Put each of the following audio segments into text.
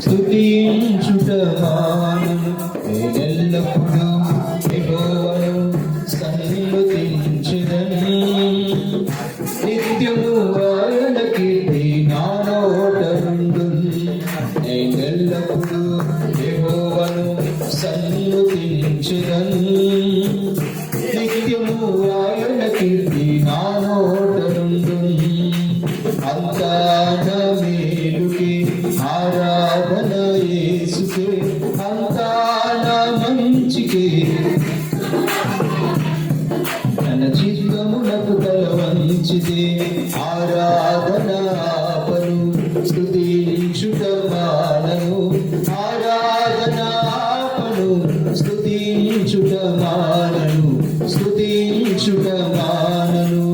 స్తుతించుట మానను నేనెల్లప్పుడూ యెహోవాను సన్నుతించెదను. నిత్యము ఆయన కీర్తి నా నోట నుండును. నేనెల్లప్పుడూ యెహోవాను సన్నుతించెదను. నిత్యము ఆయన కీర్తి నా నోట నుండును. అంతా నా మేలుకే ఆరాధన యేసుకే, అంతా నా మంచికే. తన చిత్తమునకు తల వంచితే ఆరాధన ఆపను, స్తుతించుట మానను. ఆరాధన ఆపను, స్తుతించుట మానను, స్తుతించుట మానను.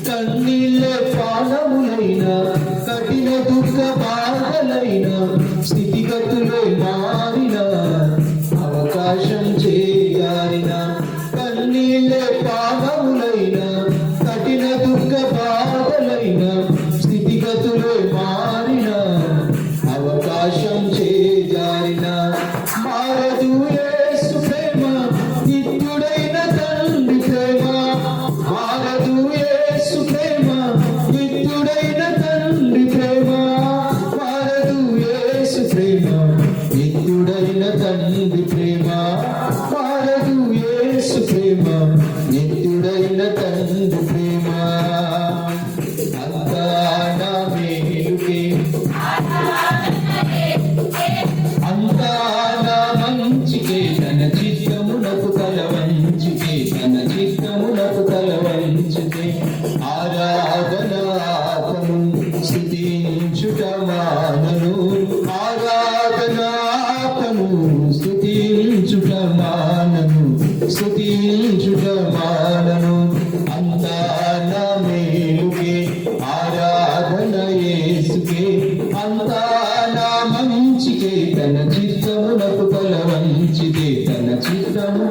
కన్నీళ్ళ పానములైన కఠిన దుఃఖ బాధలైన స్థితిగతులే మారిన అవకాశం చేయారిన. కన్నీళ్ళ పానములైన కఠిన దుఃఖ బాధలైన స్థితిగతులే మారిన అవకాశం చేయారిన. మారదు యేసు ప్రేమ, నిత్యుడైన తండ్రి ప్రేమ. మారదు యేసు ప్రేమ, నిత్యుడైన తండ్రి ప్రేమ. మారదు యేసు ప్రేమ, నిత్యుడైన తండ్రి ప్రేమ. మారదు యేసు ప్రేమ, నిత్యుడైన తండ్రి ప్రేమ. అంతా నా మేలుకే, అంతా నా మంచికే. తన చిత్తమునకు తల వంచితే, తన చిత్తమునకు తల వంచితే ఆరాధన ఆపను, స్తుతించుట మానను. ఆరాధన ఆపను, స్తుతించుట మానను, స్తుతించుట మానను. అంతా నా మేలుకే ఆరాధన యేసుకే, అంతా నా మంచికే. తన చిత్తమునకు తల వంచితే, తన చిత్తము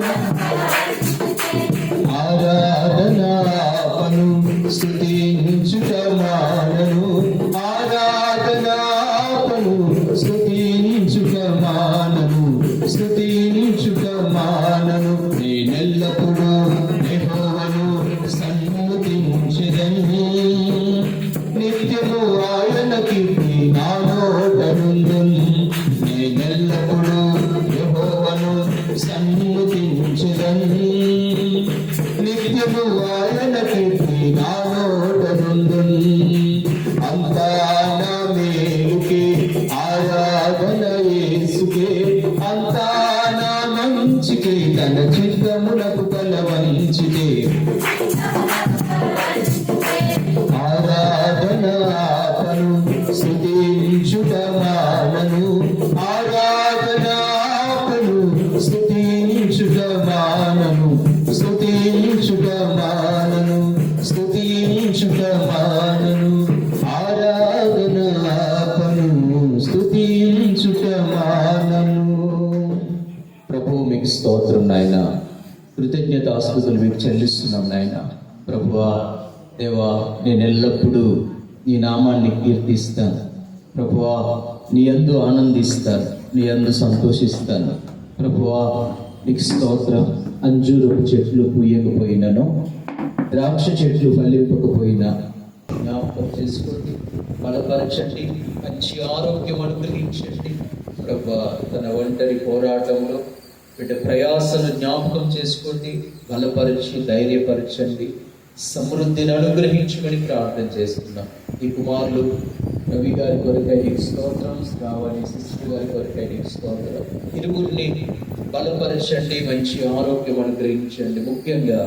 ఆరాధన ఆపను, స్తుతించుట మానను. ఆరాధన ఆపను, స్తుతించుట మానను, స్తుతించుట మానను. నేనెల్లప్పుడూ యెహోవాను సన్నుతించెదను. నిత్యము ఆయన కీర్తి నా నోట నుండును. నేనెల్లప్పుడూ యెహోవాను సన్నుతించెదను. నిత్యము ఆయన కీర్తి నా నోట నుండును. అంతా నా మేలుకే ఆరాధన యేసుకే, అంతా నా మంచికే. తన చిత్తమునకు తల వంచితే ఆరాధన ఆపను, స్తుతించుట మానను. ఆరాధన ఆపను, స్తుతించుట మానను, స్తుతించుట మానను, స్తుతించుట మానను. ఆరాధన ఆపను, స్తుతించుట మానను. ప్రభువు మీకు స్తోత్రం నాయన. కృతజ్ఞతాస్తుతులు మీకు చెల్లిస్తున్నాం నాయన. ప్రభువా దేవా, నేను ఎల్లప్పుడూ నీ నామాన్ని కీర్తిస్తాను. ప్రభువా, నీ యందు ఆనందిస్తాను, నీ యందు సంతోషిస్తాను. ప్రభువా నీకు స్తోత్రం. అంజూరపు చెట్లు పూయకపోయినను, ద్రాక్ష చెట్లు ఫలింపకపోయినా జ్ఞాపకం చేసుకోండి, బలపరచండి, మంచి ఆరోగ్యం అనుగ్రహించండి. ప్రభువా తన ఒంటరి పోరాటంలో బిడ్డ ప్రయాసను జ్ఞాపకం చేసుకోండి, బలపరిచి ధైర్యపరచండి, సమృద్ధిని అనుగ్రహించమని ప్రార్థన చేస్తున్నాం. ఈ కుమారులు రవి గారి కొరకై నీకు స్తోత్రం, శ్రావణి సిస్టర్ గారి కొరకై నీకు స్తోత్రం. ఇరువురిని బలపరచండి, మంచి ఆరోగ్యం అనుగ్రహించండి. ముఖ్యంగా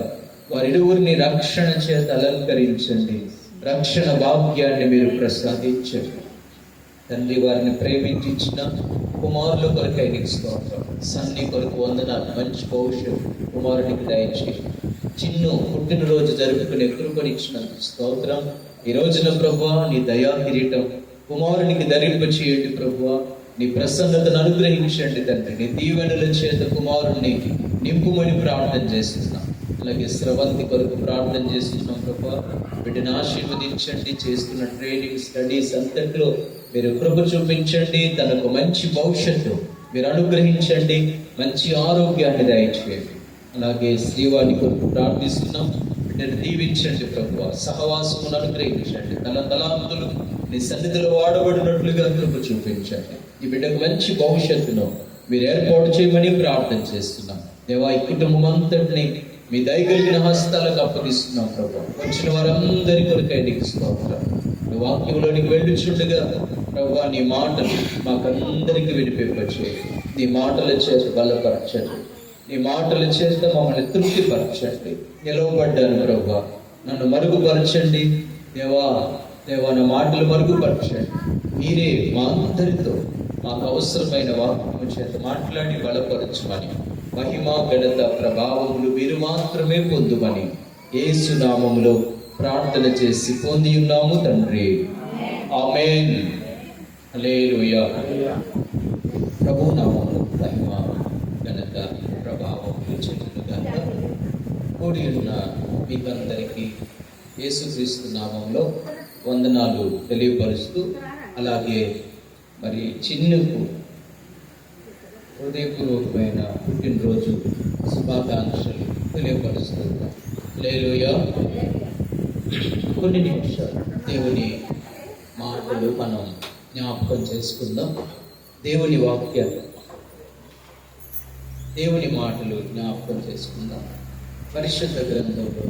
వారిరువురిని రక్షణ చేత అలంకరించండి, రక్షణ భాగ్యాన్ని మీరు ప్రసాదించండి. తండ్రి, వారిని ప్రేమించిన కుమారుల కొరకై నీకు స్తోత్రం. సన్ని కొరకు వందనాలు, మంచి భవిష్యత్తు కుమారునికి దయచేసి చిన్ను పుట్టినరోజు జరుపుకునే కృపనిచ్చినందుకు స్తోత్రం. ఈ రోజున ప్రభువా నీ దయా కిరీటం కుమారునికి ధరింప చేయండి. ప్రభువా నీ ప్రసన్నతను అనుగ్రహించండి తండ్రి. నీ దీవెనల చేత కుమారుణ్ణి నింపుమని ప్రార్థన చేస్తున్నాం. అలాగే స్రవంతి కొరకు ప్రార్థన చేస్తున్నాం ప్రభా. వీటిని ఆశీర్వదించండి. చేస్తున్న ట్రైనింగ్ స్టడీస్ అంతట్లో మీరు కృప చూపించండి. తనకు మంచి భవిష్యత్తు మీరు అనుగ్రహించండి. మంచి ఆరోగ్యాన్ని దయచేయండి. అలాగే శ్రీవాణి కొరకు ప్రార్థిస్తున్నాం. వీటిని దీవించండి ప్రభు. సహవాసమును అనుగ్రహించండి. తన తలాంతులు నీ సన్నిధిలో వాడబడినట్లుగా కృప చూపించండి. ఈ బిడ్డకు మంచి భవిష్యత్తును మీరు ఏర్పాటు చేయమని ప్రార్థన చేస్తున్నాం దేవా. ఈ కుటుంబం అంతటిని మీ దయగలిగిన హస్తాలకు అప్పగిస్తున్నాం ప్రభు. వచ్చిన వారందరి కొరకై నీకు స్తోత్రం. నువ్వు వాక్యంలోనికి వెళ్ళుచుండగా ప్రభు నీ మాటలు మాకందరికి వినిపింపచేయండి. నీ మాటల చేత బలపరచండి. నీ మాటల చేత మమ్మల్ని తృప్తిపరచండి. నిలవబడ్డాను ప్రభు, నన్ను మరుగుపరచండి దేవా. దేవా నా మాటలు మరుగుపరచండి. మీరే మా అందరితో మాకు అవసరమైన వాక్యము చేత మాట్లాడి బలపరచమని, మహిమ ఘనత ప్రభావములు మీరు మాత్రమే పొందుమని యేసు నామములో ప్రార్థన చేసి పొంది ఉన్నాము తండ్రి. ఆమేన్. హల్లెలూయా. ప్రభు నామములో మహిమ ఘనత ప్రభావములు చెందునుగాక. కూడి ఉన్న మీకందరికీ యేసుక్రీస్తు నామంలో వందనాలు తెలియపరుస్తూ, అలాగే మరి చిన్నుకు హృదయపూర్వకమైన పుట్టినరోజు శుభాకాంక్షలు తెలియపరుస్తున్నాం. హల్లెలూయా. కొన్ని నిమిషాలు దేవుని మాటలు మనం జ్ఞాపకం చేసుకుందాం. దేవుని వాక్యాలు, దేవుని మాటలు జ్ఞాపకం చేసుకుందాం. పరిశుద్ధ గ్రంథంలో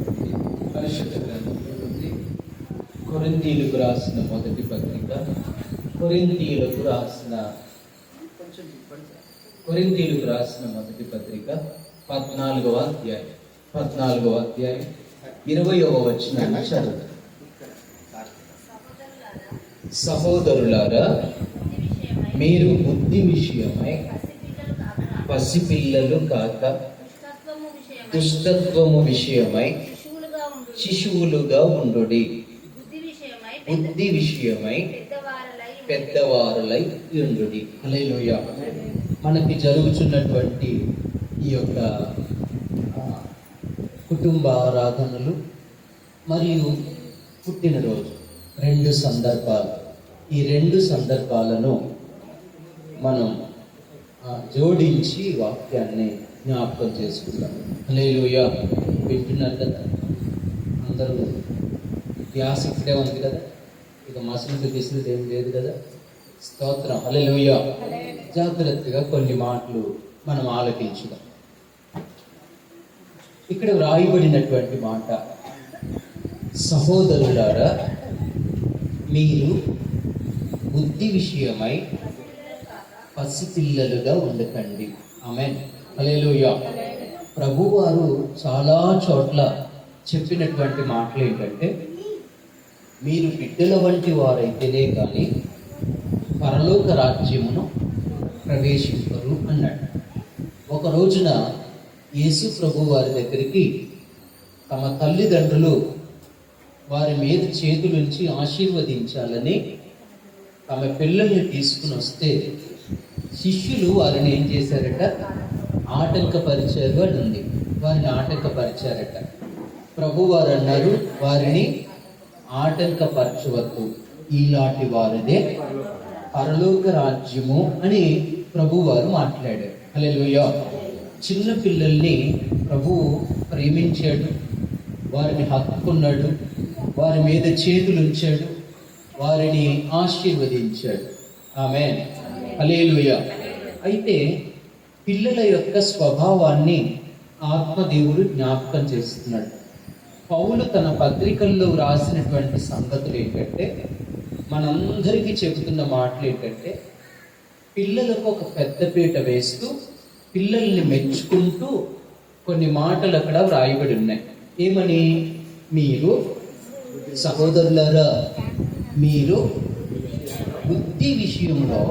ఉంది కొరింథీయులకు రాసిన మొదటి పత్రిక, కొరింథీయులకు రాసిన మొదటి పత్రిక 14వ అధ్యాయం 20వ వచనాన్ని చదువు. సహోదరులారా, మీరు బుద్ధి విషయమై పసిపిల్లలు కాక దుష్టత్వము విషయమై శిశువులుగా ఉండుడి. బుద్ధి విషయమై పెద్దవారులై ఉండుడి. హల్లెలూయా. మనకి జరుగుతున్నటువంటి ఈ యొక్క కుటుంబ ఆరాధనలు మరియు పుట్టినరోజు రెండు సందర్భాలు, ఈ రెండు సందర్భాలను మనం జోడించి వాక్యాన్ని జ్ఞాపకం చేసుకుందాం. హల్లెలూయా. వింటున్నారు కదా అందరూ? గ్యాస్ ఇక్కడే ఉంది కదా, ఇక మసలు గిసులు ఏం లేదు కదా. స్తోత్రం. హల్లెలూయా. జాగ్రత్తగా కొన్ని మాటలు మనం ఆలకించుదాం. ఇక్కడ వ్రాయబడినటువంటి మాట, సహోదరులారా మీరు బుద్ధి విషయమై పసిపిల్లలుగా ఉండకండి. ఆమేన్. హల్లెలూయా. ప్రభువారు చాలా చోట్ల చెప్పినటువంటి మాటలు ఏంటంటే, మీరు బిడ్డల వంటి వారైతేనే కానీ పరలోక రాజ్యమును ప్రవేశింపరు అన్నాడు. ఒక రోజున యేసు ప్రభు వారి దగ్గరికి తమ తల్లిదండ్రులు వారి మీద చేతులుంచి ఆశీర్వదించాలని తమ పిల్లల్ని తీసుకుని వస్తే శిష్యులు వారిని ఏం చేశారట? ఆటంకపరిచారు అని ఉంది. వారిని ఆటంకపరిచారట. ప్రభు వారు అన్నారు, వారిని ఆటంకపరచవద్దు, ఈలాంటి వారిదే పరలోక రాజ్యము అని ప్రభు వారు మాట్లాడారు. హల్లెలూయా. చిన్న పిల్లల్ని ప్రభు ప్రేమించాడు, వారిని హత్తుకున్నాడు, వారి మీద చేతులు ఉంచాడు, వారిని ఆశీర్వదించాడు. ఆమేన్. హల్లెలూయా. అయితే పిల్లల యొక్క స్వభావాన్ని ఆత్మదేవుడు జ్ఞాపకం చేస్తున్నాడు. పౌలు తన పత్రికల్లో రాసినటువంటి సంగతులు ఏంటంటే, మనందరికీ చెబుతున్న మాటలు ఏంటంటే, పిల్లలకు ఒక పెద్దపీట వేస్తూ పిల్లల్ని మెచ్చుకుంటూ కొన్ని మాటలు అక్కడ వ్రాయబడి ఉన్నాయి. ఏమని? మీరు సహోదరులారా, మీరు బుద్ధి విషయంలో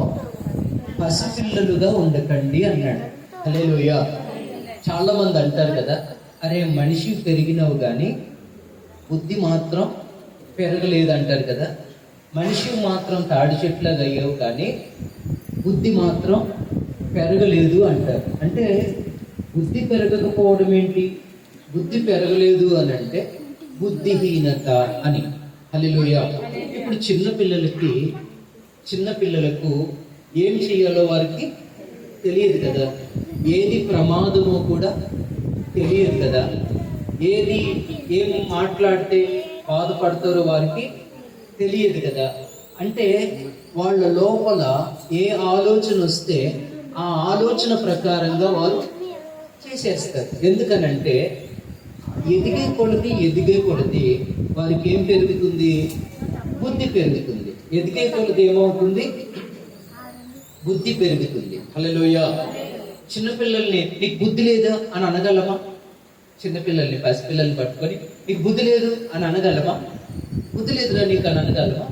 పసిపిల్లలుగా ఉండకండి అన్నాడు. హల్లెలూయా. చాలా మంది అంటారు కదా, అరే మనిషి పెరిగినవు కానీ బుద్ధి మాత్రం పెరగలేదు అంటారు కదా. మనిషి మాత్రం తాడి చెట్లాగా అయ్యావు కానీ బుద్ధి మాత్రం పెరగలేదు అంటారు. అంటే బుద్ధి పెరగకపోవడం ఏంటి? బుద్ధి పెరగలేదు అని అంటే బుద్ధిహీనత అని. హల్లెలూయా. ఇప్పుడు చిన్నపిల్లలకు ఏం చేయాలో వారికి తెలియదు కదా, ఏది ప్రమాదమో కూడా తెలియదు కదా, ఏం మాట్లాడితే బాధపడతారో వారికి తెలియదు కదా. అంటే వాళ్ళ లోపల ఏ ఆలోచన వస్తే ఆ ఆలోచన ప్రకారంగా వారు చేసేస్తారు. ఎందుకనంటే ఎదిగే కొలది వారికి ఏం పెరుగుతుంది? బుద్ధి పెరుగుతుంది. ఎదిగే కొలది ఏమవుతుంది? బుద్ధి పెరుగుతుంది. హల్లెలూయా. చిన్నపిల్లల్ని నీకు బుద్ధి లేదా అని అనగలమా? చిన్నపిల్లల్ని, పసిపిల్లల్ని పట్టుకొని నీకు బుద్ధి లేదు అని అనగలమా? బుద్ధి లేదురా నీకు అని అనగలమా?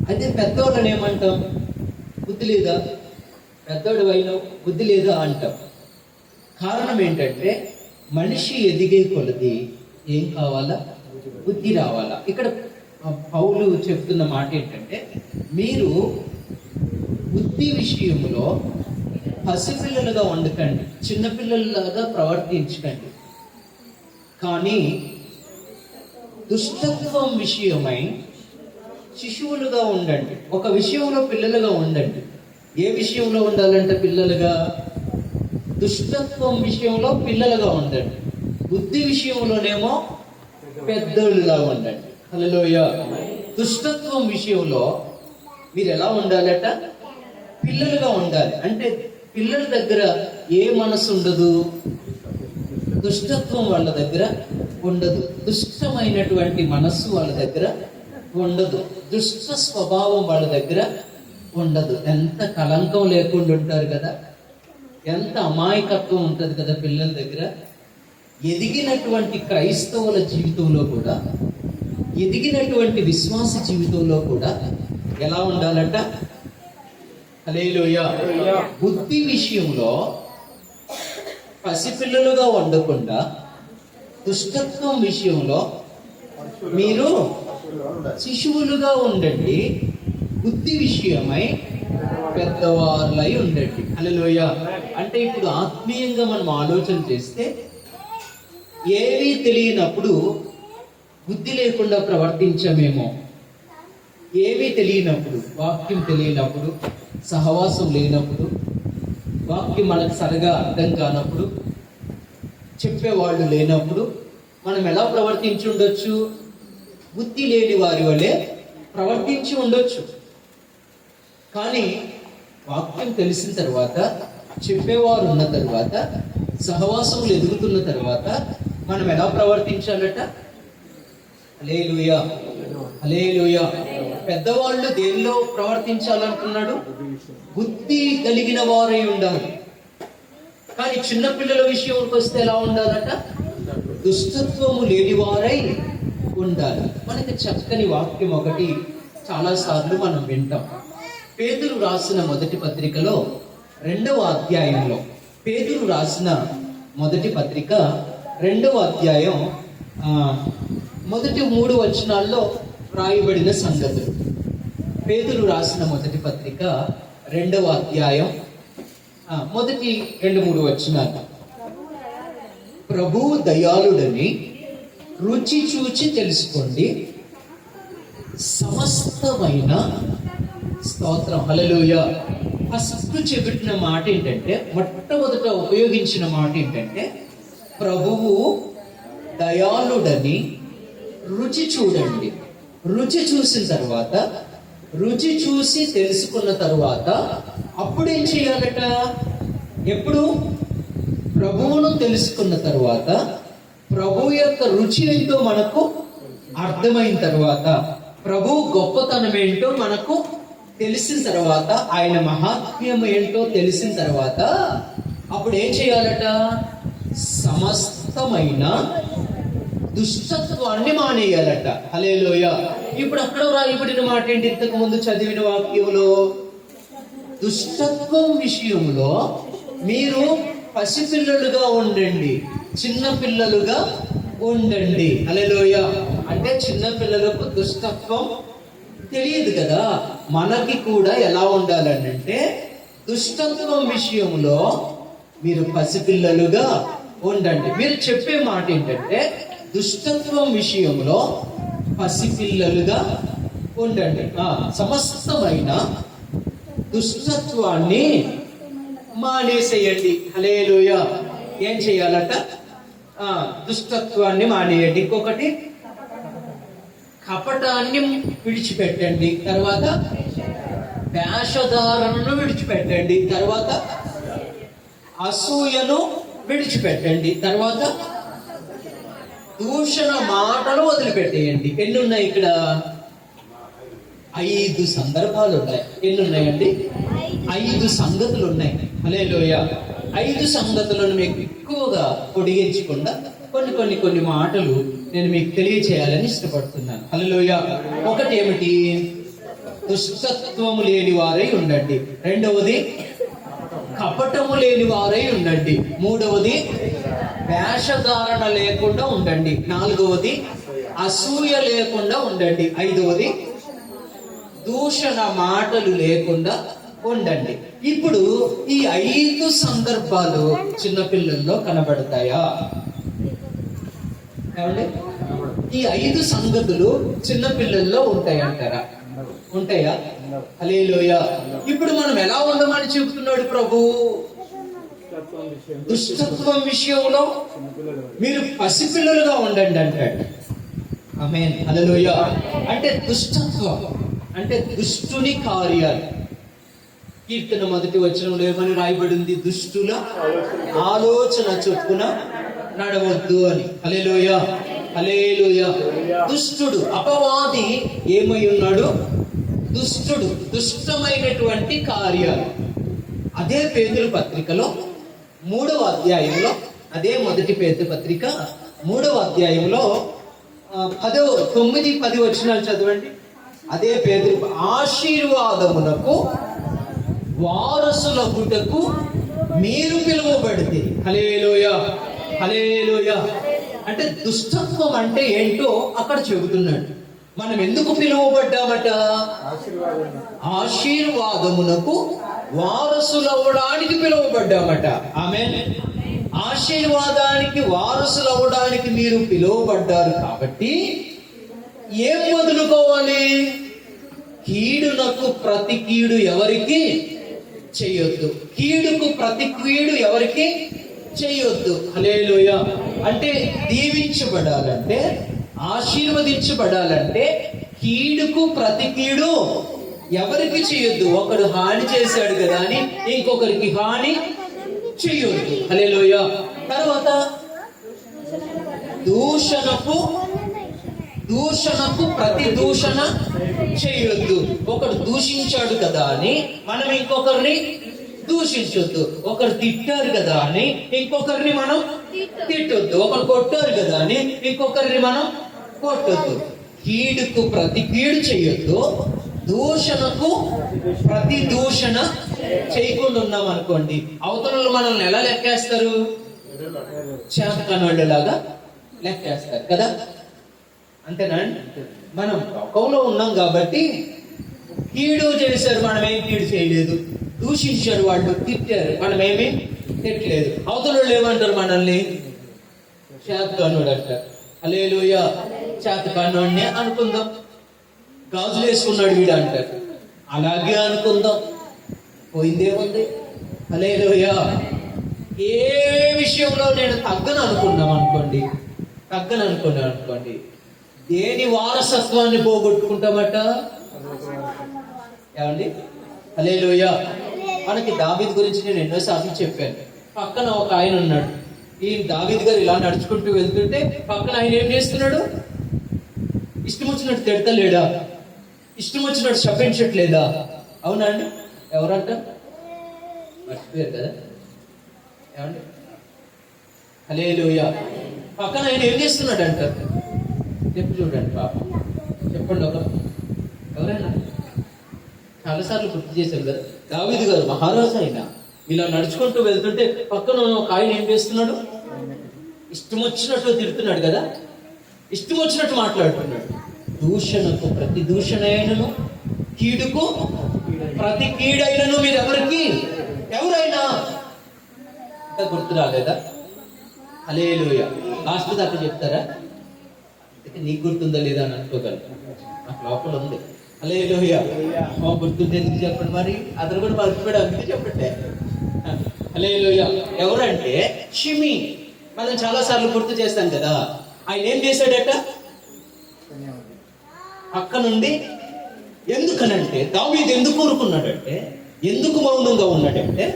అయితే పెద్దోళ్ళని ఏమంటాం? బుద్ధి లేదా, పెద్దోడు అయినావు, బుద్ధి లేదా అంటాం. కారణం ఏంటంటే మనిషి ఎదిగే కొలది ఏం కావాలా? బుద్ధి రావాలా. ఇక్కడ పౌలు చెప్తున్న మాట ఏంటంటే మీరు బుద్ధి విషయంలో పసిపిల్లలుగా ఉండకండి, చిన్నపిల్లలుగా ప్రవర్తించకండి, కానీ దుష్టత్వం విషయమై శిశువులుగా ఉండండి. ఒక విషయంలో పిల్లలుగా ఉండండి. ఏ విషయంలో ఉండాలంటే పిల్లలుగా? దుష్టత్వం విషయంలో పిల్లలుగా ఉండండి, బుద్ధి విషయంలోనేమో పెద్దోళ్ళుగా ఉండండి. హల్లెలూయా. దుష్టత్వం విషయంలో మీరు ఎలా ఉండాలట? పిల్లలుగా ఉండాలి. అంటే పిల్లల దగ్గర ఏ మనసు ఉండదు? దుష్టత్వం వాళ్ళ దగ్గర ఉండదు, దుష్టమైనటువంటి మనస్సు వాళ్ళ దగ్గర ఉండదు, దుష్ట స్వభావం వాళ్ళ దగ్గర ఉండదు. ఎంత కలంకం లేకుండా ఉంటారు కదా, ఎంత అమాయకత్వం ఉంటుంది కదా పిల్లల దగ్గర. ఎదిగినటువంటి క్రైస్తవుల జీవితంలో కూడా, ఎదిగినటువంటి విశ్వాస జీవితంలో కూడా ఎలా ఉండాలంట? హల్లెలూయా. బుద్ధి విషయంలో పసిపిల్లలుగా ఉండకుండా దుష్టత్వం విషయంలో మీరు శిశువులుగా ఉండండి, బుద్ధి విషయమై పెద్దవాళ్ళై ఉండండి. హల్లెలూయా. అంటే ఇప్పుడు ఆత్మీయంగా మనం ఆలోచన చేస్తే ఏమీ తెలియనప్పుడు బుద్ధి లేకుండా ప్రవర్తించమేమో. ఏమీ తెలియనప్పుడు, వాక్యం తెలియనప్పుడు, సహవాసం లేనప్పుడు, వాక్యం మనకు సరిగా అర్థం కానప్పుడు, చెప్పేవాళ్ళు లేనప్పుడు మనం ఎలా ప్రవర్తించి ఉండొచ్చు? బుద్ధి లేని వారి వల్లే ప్రవర్తించి ఉండొచ్చు. కానీ వాక్యం తెలిసిన తర్వాత, చెప్పేవారు ఉన్న తర్వాత, సహవాసములు ఎదుగుతున్న తర్వాత మనం ఎలా ప్రవర్తించాలట? హల్లెలూయా, హల్లెలూయా. పెద్దవాళ్ళు దేనిలో ప్రవర్తించాలంటున్నాడు? బుద్ధి కలిగిన వారై ఉండాలి. కానీ చిన్నపిల్లల విషయంకి వస్తే ఎలా ఉండాలట? దుష్టత్వము లేని వారై ఉండాలి. మనకి చక్కని వాక్యం ఒకటి చాలాసార్లు మనం వింటాం. పేతురు రాసిన మొదటి పత్రికలో 2వ అధ్యాయంలో, పేతురు రాసిన మొదటి పత్రిక 2వ అధ్యాయం మొదటి 3 వచనాల్లో రాయబడిన సంగతులు. పేతురు రాసిన మొదటి పత్రిక 2వ అధ్యాయం మొదటి 2-3 వచనాలు. ప్రభువు దయాళుడని రుచి చూచి తెలుసుకోండి, సమస్తమైన స్తోత్రం. హల్లెలూయా. ఫస్ట్ చెప్పిన మాట ఏంటంటే, మొట్టమొదట ఉపయోగించిన మాట ఏంటంటే, ప్రభువు దయాళుడని రుచి చూడండి. రుచి చూసిన తర్వాత, రుచి చూసి తెలుసుకున్న తర్వాత అప్పుడేం చేయాలట? ఎప్పుడు? ప్రభువును తెలుసుకున్న తర్వాత, ప్రభు యొక్క రుచి ఏంటో మనకు అర్థమైన తర్వాత, ప్రభు గొప్పతనం ఏంటో మనకు తెలిసిన తర్వాత, ఆయన మహాత్మ్యం ఏంటో తెలిసిన తర్వాత అప్పుడు ఏం చేయాలట? సమస్తమైన దుష్టత్వాన్ని మానేయాలట. హల్లెలూయా. ఇప్పుడు అక్కడ రాయబడిన మాట ఏంటి? ఇంతకు ముందు చదివిన వాక్యంలో, దుష్టత్వం విషయంలో మీరు పసిపిల్లలుగా ఉండండి, చిన్న పిల్లలుగా ఉండండి. హల్లెలూయా. అంటే చిన్న పిల్లలకు దుష్టత్వం తెలియదు కదా. మనకి కూడా ఎలా ఉండాలంటే, దుష్టత్వం విషయంలో మీరు పసిపిల్లలుగా ఉండండి. మీరు చెప్పే మాట ఏంటంటే దుష్టత్వం విషయంలో పసిపిల్లలుగా ఉండండి. సమస్తమైన దుష్టత్వాన్ని మానేసేయండి. హల్లెలూయా. ఏం చేయాలట? దుష్టత్వాన్ని మానేయండి. ఇంకొకటి కపటాన్ని విడిచిపెట్టండి. తర్వాత వేషధారణను విడిచిపెట్టండి. తర్వాత అసూయను విడిచిపెట్టండి. తర్వాత దూషణ మాటలు వదిలిపెట్టేయండి. ఎన్ని ఉన్నాయి ఇక్కడ? 5 సందర్భాలు ఉన్నాయి. ఎన్ని ఉన్నాయండి? 5 సంగతులు ఉన్నాయి. హల్లెలూయా. 5 సంగతులను మీకు ఎక్కువగా పొడిగించకుండా కొన్ని మాటలు నేను మీకు తెలియచేయాలని ఇష్టపడుతున్నాను. హల్లెలూయా. ఒకటి ఏమిటి? దుష్టత్వము లేని వారై ఉండండి. రెండవది కపటము లేని వారై ఉండండి. మూడవది వేషధారణ లేకుండా ఉండండి. నాలుగవది అసూయ లేకుండా ఉండండి. ఐదవది దూషణ మాటలు లేకుండా ఉండండి. ఇప్పుడు ఈ 5 సందర్భాలు చిన్నపిల్లల్లో కనబడతాయా? ఏమండి? ఈ 5 సంగతులు చిన్నపిల్లల్లో ఉంటాయంటారా? ఉంటాయా? హల్లెలూయా. ఇప్పుడు మనం ఎలా ఉండమని చెబుతున్నాడు ప్రభు? దుష్టత్వం విషయంలో మీరు పసిపిల్లలుగా ఉండండి అంటాడు. ఆమేన్. హల్లెలూయా. అంటే దుష్టత్వం అంటే దుష్టుని కార్యాలు. కీర్తన 1వ వచనంలో ఏమని రాయబడింది? దుష్టుల ఆలోచన చొప్పున నడవద్దు అని. హల్లెలూయా. హల్లెలూయా. దుష్టుడు, అపవాది ఏమై ఉన్నాడు? దుష్టుడు, దుష్టమైనటువంటి కార్యాలు. అదే పేతురు పత్రికలో 3వ అధ్యాయంలో, అదే మొదటి పేతురు పత్రిక 3వ అధ్యాయంలో 9, 10 వచనాలు చదవండి. అదే పేతురు, ఆశీర్వాదమునకు వారసులగుటకు మీరు పిలువబడితే. హల్లెలూయా. హల్లెలూయా. అంటే దుష్టత్వం అంటే ఏంటో అక్కడ చెబుతున్నాడు. మనం ఎందుకు పిలువబడ్డామట? ఆశీర్వాదమునకు వారసులవ్వడానికి పిలువబడ్డామట. ఆమేన్. ఆశీర్వాదానికి వారసులవ్వడానికి మీరు పిలువబడ్డారు కాబట్టి ఏం వదులుకోవాలి? కీడునకు ప్రతి కీడు ఎవరికి చేయొద్దు. కీడుకు ప్రతి కీడు ఎవరికి చేయొద్దు. హల్లెలూయా. అంటే దీవించబడాలంటే, ఆశీర్వదించబడాలంటే కీడుకు ప్రతి కీడు ఎవరికి చేయొద్దు. ఒకడు హాని చేశాడు కదా అని ఇంకొకరికి హాని చేయొద్దు. హల్లెలూయా. తర్వాత దూషణకు ప్రతి దూషణ చేయొద్దు. ఒకడు దూషించాడు కదా అని మనం ఇంకొకరిని దూషించొద్దు. ఒకరు తిట్టారు కదా అని ఇంకొకరిని మనం తిట్టొద్దు. ఒకరు కొట్టారు కదా అని ఇంకొకరిని మనం కొట్టొద్దు. కీడుకు ప్రతి కీడు చేయొద్దు. దూషణకు ప్రతి దూషణ చేయకుండా ఉన్నాం అనుకోండి, అవతలలో మనల్ని ఎలా లెక్కేస్తారు? చేతకానోళ్ళలాగా లెక్కేస్తారు కదా. అంతేనా? మనం లోకంలో ఉన్నాం కాబట్టి కీడు చేశారు, మనమేం కీడు చేయలేదు. దూషించారు, వాళ్ళు తిట్టారు, మనమేమీ తిట్టలేదు. అవతల వాళ్ళు ఏమంటారు? మనల్ని చేతకానోడు అంటారు. హల్లెలూయా. చేతకానోడినే అనుకుందాం. గాజులు వేసుకున్నాడు వీడు అంటారు. అలాగే అనుకుందాం, పోయిందేముంది? హల్లెలూయా. ఏ విషయంలో నేను తగ్గను అనుకున్నాం అనుకోండి, దేని వారసత్వాన్ని పోగొట్టుకుంటామట? ఏమండి? హల్లెలూయా. మనకి దావీదు గురించి నేను ఎన్నోసార్లు చెప్పాను. పక్కన ఒక ఆయన ఉన్నాడు. ఈ దావీదు గారు ఇలా నడుచుకుంటూ వెళ్తుంటే పక్కన ఆయన ఏం చేస్తున్నాడు? ఇష్టం వచ్చినట్టు తిడతలేడా? ఇష్టం వచ్చినట్టు శపించట్లేదా? అవునా అండి? ఎవరంట? మర్చిపోయారు కదా. ఏమండి? హల్లెలూయా. పక్కన ఆయన ఏం చేస్తున్నాడు అంటారు? చెప్పు చూడండి పాప, చెప్పండి. ఎవరైనా చాలాసార్లు గుర్తు చేశారు కదా. దావీదు గారు మహారాజు అయినా ఇలా నడుచుకుంటూ వెళ్తుంటే పక్కన ఒక ఆయన ఏం చేస్తున్నాడు? ఇష్టం వచ్చినట్టు తిడుతున్నాడు కదా, ఇష్టం వచ్చినట్టు మాట్లాడుతున్నాడు. దూషణకు ప్రతి దూషణ అయినను, కీడుకు ప్రతి కీడైనను మీరు ఎవరైనా గుర్తు రాలేదా? హల్లెలూయా. లాస్ట్ దాకా చెప్తారా? అయితే నీకు గుర్తుందా లేదా అని అనుకోగలను, నాకు లోపల ఉంది. హల్లెలూయా. గుర్తుంటే ఎందుకు చెప్పండి, మరి అతను కూడా మర్చిపోయాడు అందుకే చెప్పండి. హల్లెలూయా. ఎవరంటే షిమి. మనం చాలా సార్లు గుర్తు చేస్తాం కదా. ఆయన ఏం చేశాడట? అక్క నుండి ఎందుకనంటే దావీదు ఎందుకు ఊరుకున్నాడంటే, ఎందుకు మౌనంగా ఉన్నాడంటే,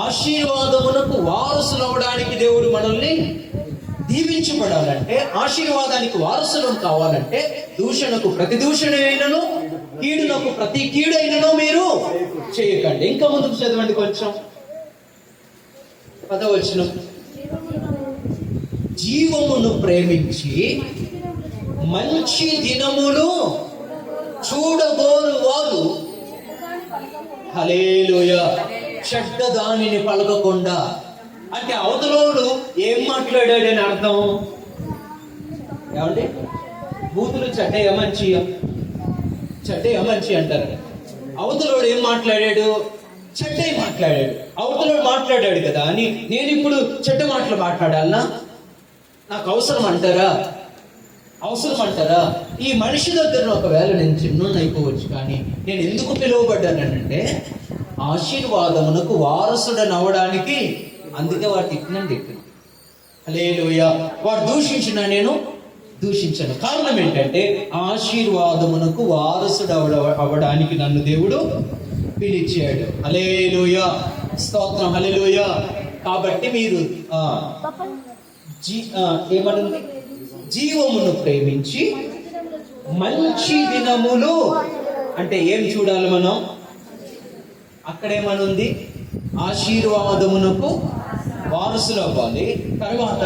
ఆశీర్వాదమునకు వారసులు అవడానికి దేవుడు మనల్ని దీవించబడాలంటే, ఆశీర్వాదానికి వారసులం కావాలంటే దూషణకు ప్రతి దూషణైనను కీడునకు ప్రతి కీడైనను మీరు చేయకండి. ఇంకా ముందుకు చదవండి కొంచెం. 10వ వచనం. జీవమును ప్రేమించి మంచి దినములు చూడబోరు వారు హల్లెలూయా చెడ్డ దానిని పలకకుండా. అంటే అవతలోడు ఏం మాట్లాడాడని అర్థం ఏమండి? బూతులు చెడ్డయ్య మంచి అంటారు. అవతలోడు ఏం మాట్లాడాడు? చెడ్డయ్య మాట్లాడాడు. అవతలోడు మాట్లాడాడు కదా అని నేను ఇప్పుడు చెడ్డ మాటలు మాట్లాడాలనా? నాకు అవసరం అంటారా? ఈ మనిషి దగ్గర ఒకవేళ నేను చిన్న అయిపోవచ్చు, కానీ నేను ఎందుకు పిలువబడ్డానంటే ఆశీర్వాదమునకు వారసుడని అవడానికి. అందుకే వాడు తిట్టినండి. హల్లెలూయా. వాడు దూషించిన నేను దూషించను. కారణం ఏంటంటే ఆశీర్వాదమునకు వారసుడు అవడానికి నన్ను దేవుడు పిలిచాడు. హల్లెలూయా. స్తోత్రం. హల్లెలూయా. కాబట్టి మీరు ఏమనుంది? జీవమును ప్రేమించి మంచి దినములు అంటే ఏం చూడాలి మనం? అక్కడేమనుంది? ఆశీర్వాదమునకు వారసులు అవ్వాలి. తర్వాత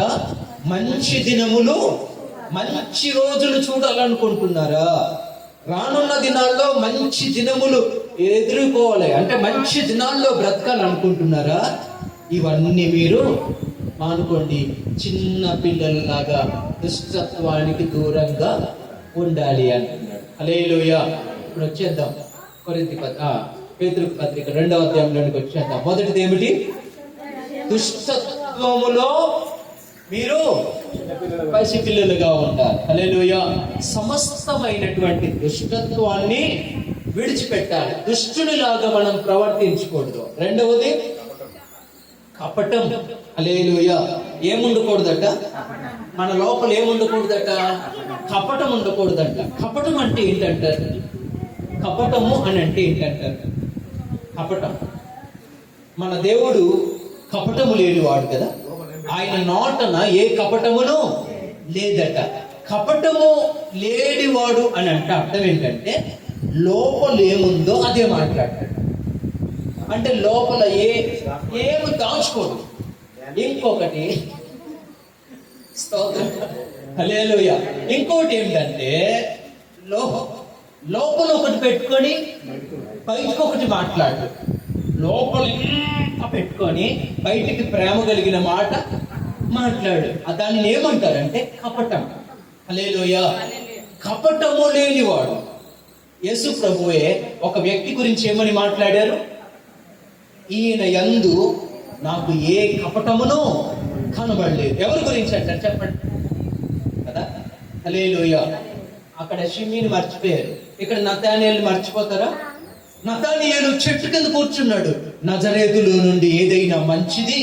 మంచి దినములు, మంచి రోజులు చూడాలనుకుంటున్నారా? రానున్న దినాల్లో మంచి దినములు ఎదుర్కోవాలి అంటే మంచి దినాల్లో బ్రతకాలనుకుంటున్నారా? ఇవన్నీ మీరు మానుకోండి. చిన్న పిల్లల్లాగా దుష్టత్వానికి దూరంగా ఉండాలి అంటున్నాడు. హల్లెలూయా. ఇప్పుడు వచ్చేద్దాం పేతురు పత్రిక 2వ అధ్యాయంలోనికి వచ్చేద్దాం. మొదటిది ఏమిటి? దుష్టత్వములో మీరు పసి పిల్లలుగా ఉండాలి. హల్లెలూయా. సమస్తమైనటువంటి దుష్టత్వాన్ని విడిచిపెట్టాలి. దుష్టునిలాగా మనం ప్రవర్తించకూడదు. రెండవది కపటం. హల్లెలూయా. ఏముండకూడదట? మన లోపల ఏముండకూడదట? కపటం ఉండకూడదట. కపటం అంటే ఏంటంటారు? కపటము అని అంటే ఏంటంటారు? కపటం. మన దేవుడు కపటము లేనివాడు కదా. ఆయన నోటన ఏ కపటమును లేదట. కపటము లేనివాడు అని అంటే అర్థం ఏంటంటే లోపల ఏముందో అదే మాట్లాడతాడు. అంటే లోపల ఏమి దాచుకోడు. ఇంకొకటి హల్లెలూయా. ఇంకోటి ఏంటంటే లోపల ఒకటి పెట్టుకొని బయటకు ఒకటి మాట్లాడు. లోపల పెట్టుకొని బయటికి ప్రేమ కలిగిన మాట మాట్లాడు. దాన్ని ఏమంటారంటే కపటం. హల్లెలూయా. కపటము లేనివాడు. యేసు ప్రభువే ఒక వ్యక్తి గురించి ఏమని మాట్లాడారు? ఈయన యందు నాకు ఏ కపటమును కనబడలేదు. ఎవరి గురించి అంటారు చెప్పండి కదా. హల్లెలూయా. అక్కడ షిమీని మర్చిపోయారు, ఇక్కడ నతానియేలు మర్చిపోతారా? నతానియేలు చెట్టు కింద కూర్చున్నాడు. నజరేతులో నుండి ఏదైనా మంచిది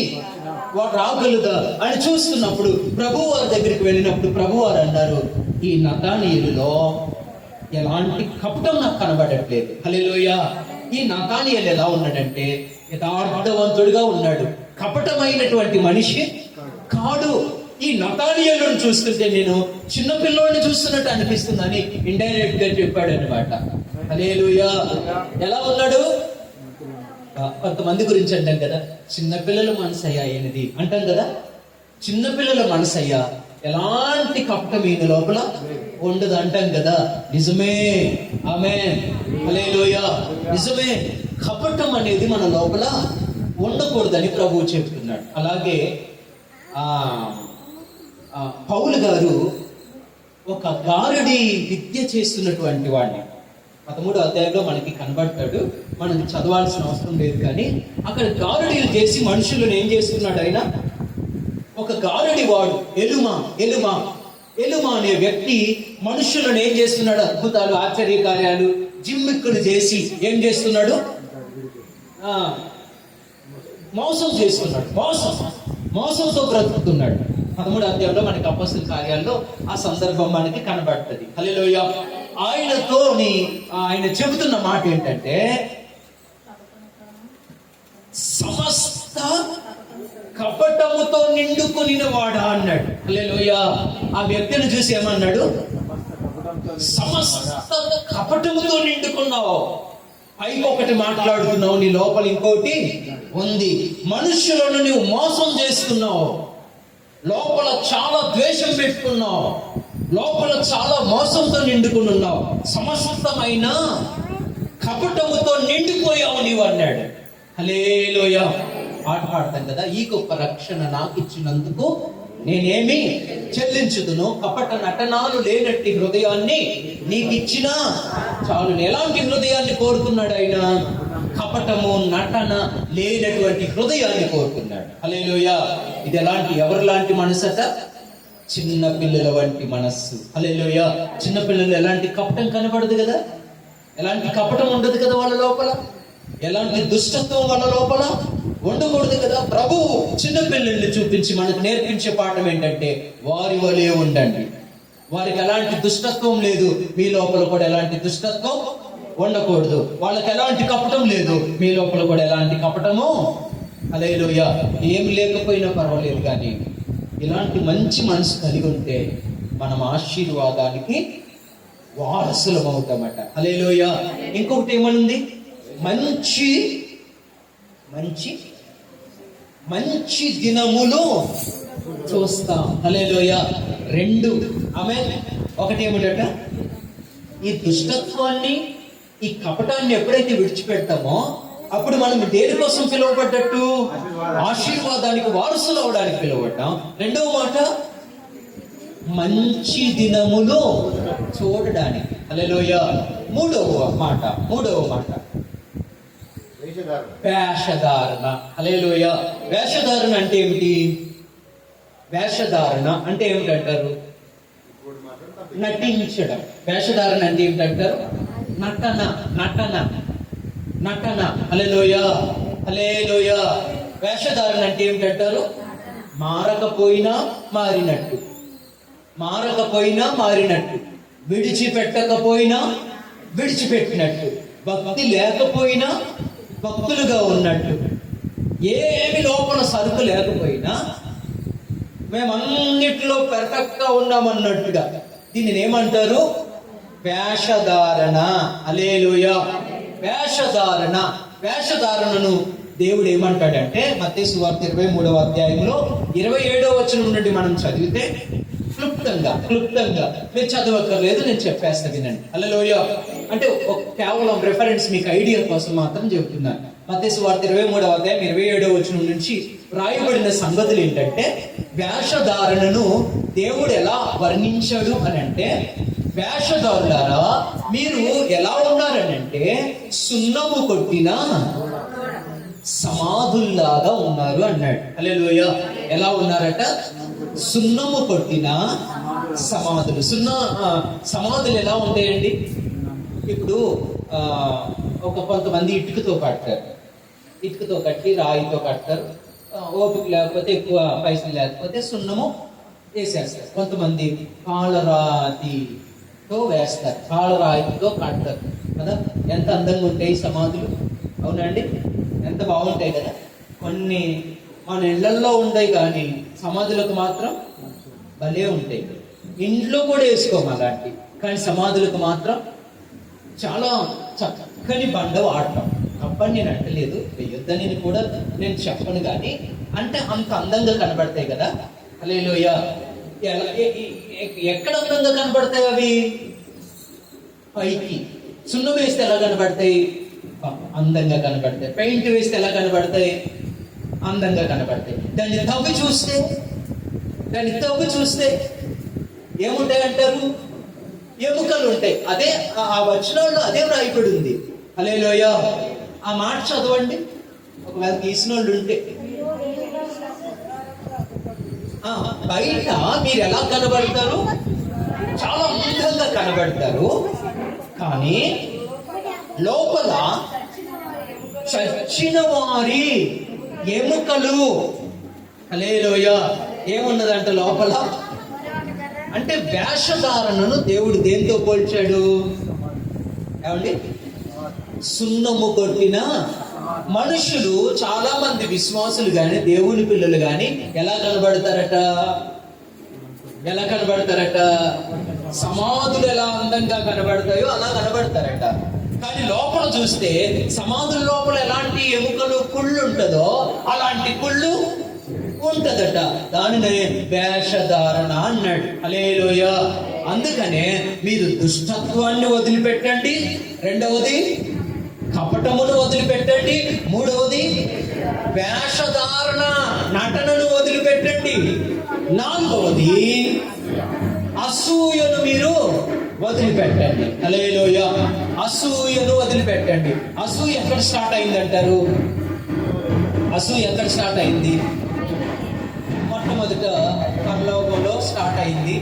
వాడు రాగలదా అని చూస్తున్నప్పుడు ప్రభు వారి దగ్గరికి వెళ్ళినప్పుడు ప్రభు వారు అన్నారు, ఈ నతానియేలులో ఎలాంటి కపటం నాకు కనబడట్లేదు. హల్లెలూయా. ఈ నతానియేలు ఎలా ఉన్నాడంటే యథార్థవంతుడిగా ఉన్నాడు. కపటమైనటువంటి మనిషి కాడు. ఈ నతానియేలును చూస్తుంటే నేను చిన్నపిల్లోడిని చూస్తున్నట్టు అనిపిస్తుందని ఇండైరెక్ట్ గా చెప్పాడు అనమాట. హల్లెలూయా. ఎలా ఉన్నాడు? కొంతమంది గురించి అంటాం కదా, చిన్నపిల్లల మనసయ్యా అయినది అంటాం కదా. చిన్నపిల్లల మనసయ్యా ఎలాంటి కపటం ఈయన లోపల ఉండదు అంటాం కదా. నిజమే. ఆమేన్. హల్లెలూయా. నిజమే. కపటం అనేది మన లోపల ఉండకూడదని ప్రభువు చెప్తున్నాడు. అలాగే పౌలు గారు ఒక గారడి విద్య చేస్తున్నటువంటి వాడిని 13వ అధ్యాయంలో మనకి కనబడతాడు. మనం చదవాల్సిన అవసరం లేదు, కానీ అక్కడ గారడీలు చేసి మనుషులను ఏం చేస్తున్నాడు? ఆయన ఒక గారడి వాడు ఎలుమా అనే వ్యక్తి మనుషులను ఏం చేస్తున్నాడు? అద్భుతాలు, ఆశ్చర్యకార్యాలు, జిమ్మిక్కులు చేసి ఏం చేస్తున్నాడు? మోసం చేస్తున్నాడు. మోసంతో బ్రతుకుతున్నాడు. 13వ అధ్యాయంలో మనకి అపొస్తలుల కార్యాల్లో ఆ సందర్భం మనకి కనబడుతుంది. హల్లెలూయా. ఆయన చెబుతున్న మాట ఏంటంటే, సమస్త కపటముతో నిండుకొని వాడా అన్నాడు. హల్లెలూయా. ఆ వ్యక్తిని చూసి ఏమన్నాడు? సమస్త కపటముతో నిండుకున్నావు. పైకి ఒకటి మాట్లాడుతున్నావు, నీ లోపల ఇంకోటి ఉంది. మనుషులను నువ్వు మోసం చేస్తున్నావు, లోపల చాలా ద్వేషం పెట్టుకున్నావు, లోపల చాలా మోసంతో నిండుకుని ఉన్నావు, సమస్తమైన కపటముతో నిండిపోయావు నీవు అన్నాడు. హల్లెలూయా. పాట పాడతాం కదా, ఈ గొప్ప రక్షణ నాకు ఇచ్చినందుకు నేనేమి చెల్లించుదును, కపట నటనాలు లేనట్టి హృదయాన్ని నీకు ఇచ్చినా చాలు. ఎలాంటి హృదయాన్ని కోరుకున్నాడు ఆయన? కపటము నటన లేనటువంటి హృదయాన్ని కోరుకున్నాడు. హల్లెలూయా. ఇది ఎవరిలాంటి మనసట? చిన్న పిల్లల వంటి మనస్సు. హల్లెలూయా. చిన్న పిల్లలు ఎలాంటి కపటం కనబడదు కదా, ఎలాంటి కపటం ఉండదు కదా వాళ్ళ లోపల, ఎలాంటి దుష్టత్వం వాళ్ళ లోపల ఉండకూడదు కదా. ప్రభువు చిన్నపిల్లల్ని చూపించి మనకు నేర్పించే పాఠం ఏంటంటే, వారి వలే ఉండండి. వారికి ఎలాంటి దుష్టత్వం లేదు, మీ లోపల కూడా ఎలాంటి దుష్టత్వం ఉండకూడదు. వాళ్ళకి ఎలాంటి కపటం లేదు, మీ లోపల కూడా ఎలాంటి కపటము. హల్లెలూయా. ఏం లేకపోయినా పర్వాలేదు, కానీ ఇలాంటి మంచి మనసు కలిగి ఉంటే మనం ఆశీర్వాదానికి వారసులం అవుతామట. హల్లెలూయా. ఇంకొకటి ఏమనుంది? మంచి దినములు చూస్తాం. హల్లెలూయా. 2 ఆమేన్. ఒకటి ఏమిటట? ఈ దుష్టత్వాన్ని, ఈ కపటాన్ని ఎప్పుడైతే విడిచిపెడతామో అప్పుడు మనం దేనికోసం పిలువబడ్డట్టు? ఆశీర్వాదానికి వారసులు అవడానికి పిలువబడ్డాం. 2వ మాట, మంచి దినములు చూడడానికి. హల్లెలూయా. 3వ మాట వేషధారణ. హల్లెలూయా. వేషధారణ అంటే ఏమిటి? వేషధారణ అంటే ఏమిటంటారు? నటించడం. వేషధారణ అంటే ఏమిటంటారు? నటన. హల్లెలూయా. వేషధారణ అంటే ఏమిటంటారు? మారకపోయినా మారినట్టు, విడిచిపెట్టకపోయినా విడిచిపెట్టినట్టు, భక్తి లేకపోయినా భక్తులుగా ఉన్నట్టు, ఏమి లోపల సరుకు లేకపోయినా మేమన్నిటిలో పెర్ఫెక్ట్ గా ఉన్నామన్నట్టుగా. దీనిని ఏమంటారు? వేషధారణ. హల్లెలూయా. వేషధారణను దేవుడు ఏమంటాడంటే, మత్తయి సువార్త 23వ అధ్యాయంలో 27వ వచనం నుండి మనం చదివితే క్లుప్తంగా మీరు చదవక్కర్లేదు, నేను చెప్పేస్తా వినండి. హల్లెలూయా. అంటే కేవలం రెఫరెన్స్, మీకు ఐడియా కోసం మాత్రం చెబుతున్నాను. మత్తయి సువార్త 23వ అధ్యాయం 27వ వచనం నుంచి రాయబడిన సంగతులు ఏంటంటే, వేషధారణను దేవుడు ఎలా వర్ణించాడు అని అంటే, వేషధారులారా మీరు ఎలా ఉన్నారనంటే సున్నము కొట్టిన సమాధుల్లాగా ఉన్నారు అన్నాడు. హల్లెలూయా. ఎలా ఉన్నారట? సున్నము కొట్టిన సమాధులు. సమాధులు ఎలా ఉంటాయండి? ఇప్పుడు కొంతమంది ఇటుకతో కట్టి రాయితో కడతారు. ఓపిక లేకపోతే, ఎక్కువ పైసలు లేకపోతే సున్నము వేసేస్తారు. కొంతమంది పాలరాతితో వేస్తారు, పాలరాయితో కడతారు కదా. ఎంత అందంగా ఉంటాయి సమాధులు, అవునండి? ఎంత బాగుంటాయి కదా. కొన్ని మన ఇళ్లల్లో ఉంటాయి, కానీ సమాధులకు మాత్రం భలే ఉంటాయి. ఇంట్లో కూడా వేసుకోము అలాంటి, కానీ సమాధులకు మాత్రం చాలా చక్కని బండ వాడటం. తప్పని నేను అంటలేదు, వేయొద్దని కూడా నేను చెప్పను, కానీ అంటే అంత అందంగా కనబడతాయి కదా. హల్లెలూయా. ఎక్కడ అందంగా కనబడతాయి అవి? పైకి. సున్నం వేస్తే ఎలా కనబడతాయి? అందంగా కనబడతాయి. పెయింట్ వేస్తే ఎలా కనబడతాయి? అందంగా కనబడతాయి. దాన్ని తవ్వి చూస్తే ఏముంటాయి అంటారు? ఎముకలు ఉంటాయి. అదే ఆ వచనంలో అదే రాయబడి ఉంది. హల్లెలూయా. ఆ మాట చదవండి, ఒకవేళ తీసిన వాళ్ళు ఉంటే. బయట మీరు ఎలా కనబడతారు? చాలా అందంగా కనబడతారు, కానీ లోపల చచ్చిన వారి ఎముకలు. హల్లెలూయా. ఏమున్నదంట లోపల? అంటే వేషధారణను దేవుడు దేంతో పోల్చాడు? ఏమండి? సున్నము కొట్టిన మనుషులు, చాలా మంది విశ్వాసులు గాని దేవుని పిల్లలు గాని ఎలా కనబడతారట? ఎలా కనబడతారట? సమాధులు ఎలా అందంగా కనబడతాయో అలా కనబడతారట. కానీ లోపల చూస్తే సమాధుల లోపల ఎలాంటి ఎముకలు, కుళ్ళు ఉంటుందో అలాంటి కుళ్ళు ఉంటదట. దానినే వేషధారణ అన్నాడు. హల్లెలూయా. అందుకనే మీరు దుష్టత్వాన్ని వదిలిపెట్టండి, రెండవది కపటమును వదిలిపెట్టండి, మూడవది వేషధారణ నటనను వదిలిపెట్టండి, నాలుగవది అసూయను మీరు వదిలిపెట్టండి. హల్లెలూయా. అసూయను వదిలిపెట్టండి. అసూయ ఎక్కడ స్టార్ట్ అయిందంటారు? అసూయ ఎక్కడ స్టార్ట్ అయింది? మొట్టమొదట పరలోకంలో స్టార్ట్ అయింది.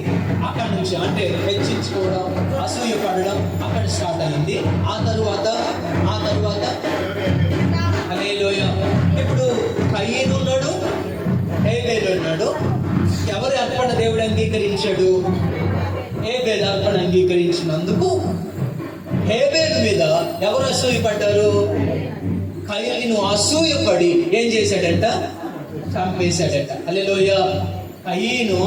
అక్కడి నుంచి అంటే హెచ్చించుకోవడం, అసూయ పడడం అక్కడ స్టార్ట్ అయింది. ఆ తరువాత హల్లెలూయా. ఇప్పుడు కయీను ఉన్నాడు, హేబేలు ఉన్నాడు. ఎవరి అర్పణ దేవుడు అంగీకరించాడు? హేబేలు అర్పణ అంగీకరించినందుకు హేబేలు మీద ఎవరు అసూయ పడ్డారు? కయీను అసూయ పడి ఏం చేశాడంట? చంపేశాడట. హల్లెలూయా. కయీను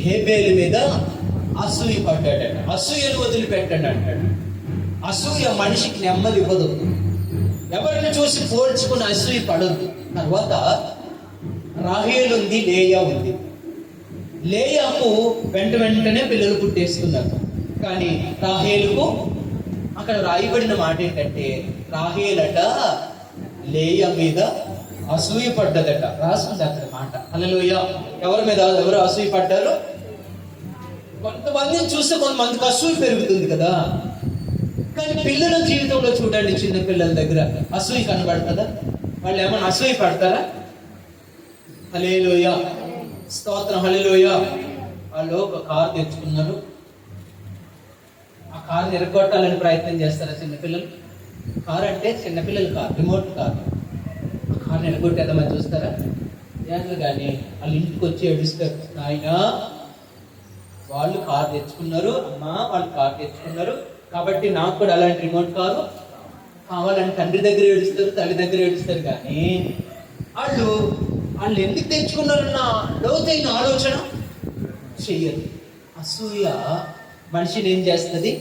హేబేలు మీద అసూయ పడ్డాడట. అసూయను వదిలిపెట్టండి అంటాడు. అసూయ మనిషికి నెమ్మది ఇవ్వదు. ఎవరిని చూసి పోల్చుకుని అసూయ పడద్దు. తర్వాత రాహేలు ఉంది, లేయా ఉంది. లేయాకు వెంటనే పిల్లలు పుట్టేస్తున్నారు. కానీ రాహేలుకు అక్కడ రాయబడిన మాట ఏంటంటే, రాహేలట లేయా మీద అసూయ పడ్డదట. రాసుకుంది అక్కడ మాట. హల్లెలూయా. ఎవరి మీద ఎవరు అసూయ పడ్డారు? కొంతమందిని చూస్తే కొంతమందికి అసూయ పెరుగుతుంది కదా. కానీ పిల్లల జీవితంలో చూడండి, చిన్న పిల్లల దగ్గర అసూయ కనబడుతుందా? వాళ్ళు ఏమన్నా అసూయ పడతారా? హల్లెలూయా. స్తోత్రం. హల్లెలూయా. వాళ్ళు ఒక కారు తెచ్చుకున్నారు. ఆ కారుని ఎరగొట్టాలని ప్రయత్నం చేస్తారా చిన్నపిల్లలు? కారు అంటే చిన్నపిల్లల కారు, రిమోట్ కారు. ఆ కారుని ఎరగొట్టేద్దామని చూస్తారా? ఏమన్నా కానీ వాళ్ళు ఇంటికి వచ్చి ఏడుస్తారు, నాయనా వాళ్ళు కారు తెచ్చుకున్నారు, అమ్మా వాళ్ళు కారు తెచ్చుకున్నారు కాబట్టి నాకు కూడా అలాంటి రిమోట్ కారు కావాలని తండ్రి దగ్గర ఏడుస్తారు, తల్లి దగ్గర ఏడుస్తారు. కానీ వాళ్ళు ఎందుకు తెచ్చుకున్నారన్న లోతైన ఆలోచన చెయ్యరు. అసూయ మనిషిని ఏం చేస్తుంది?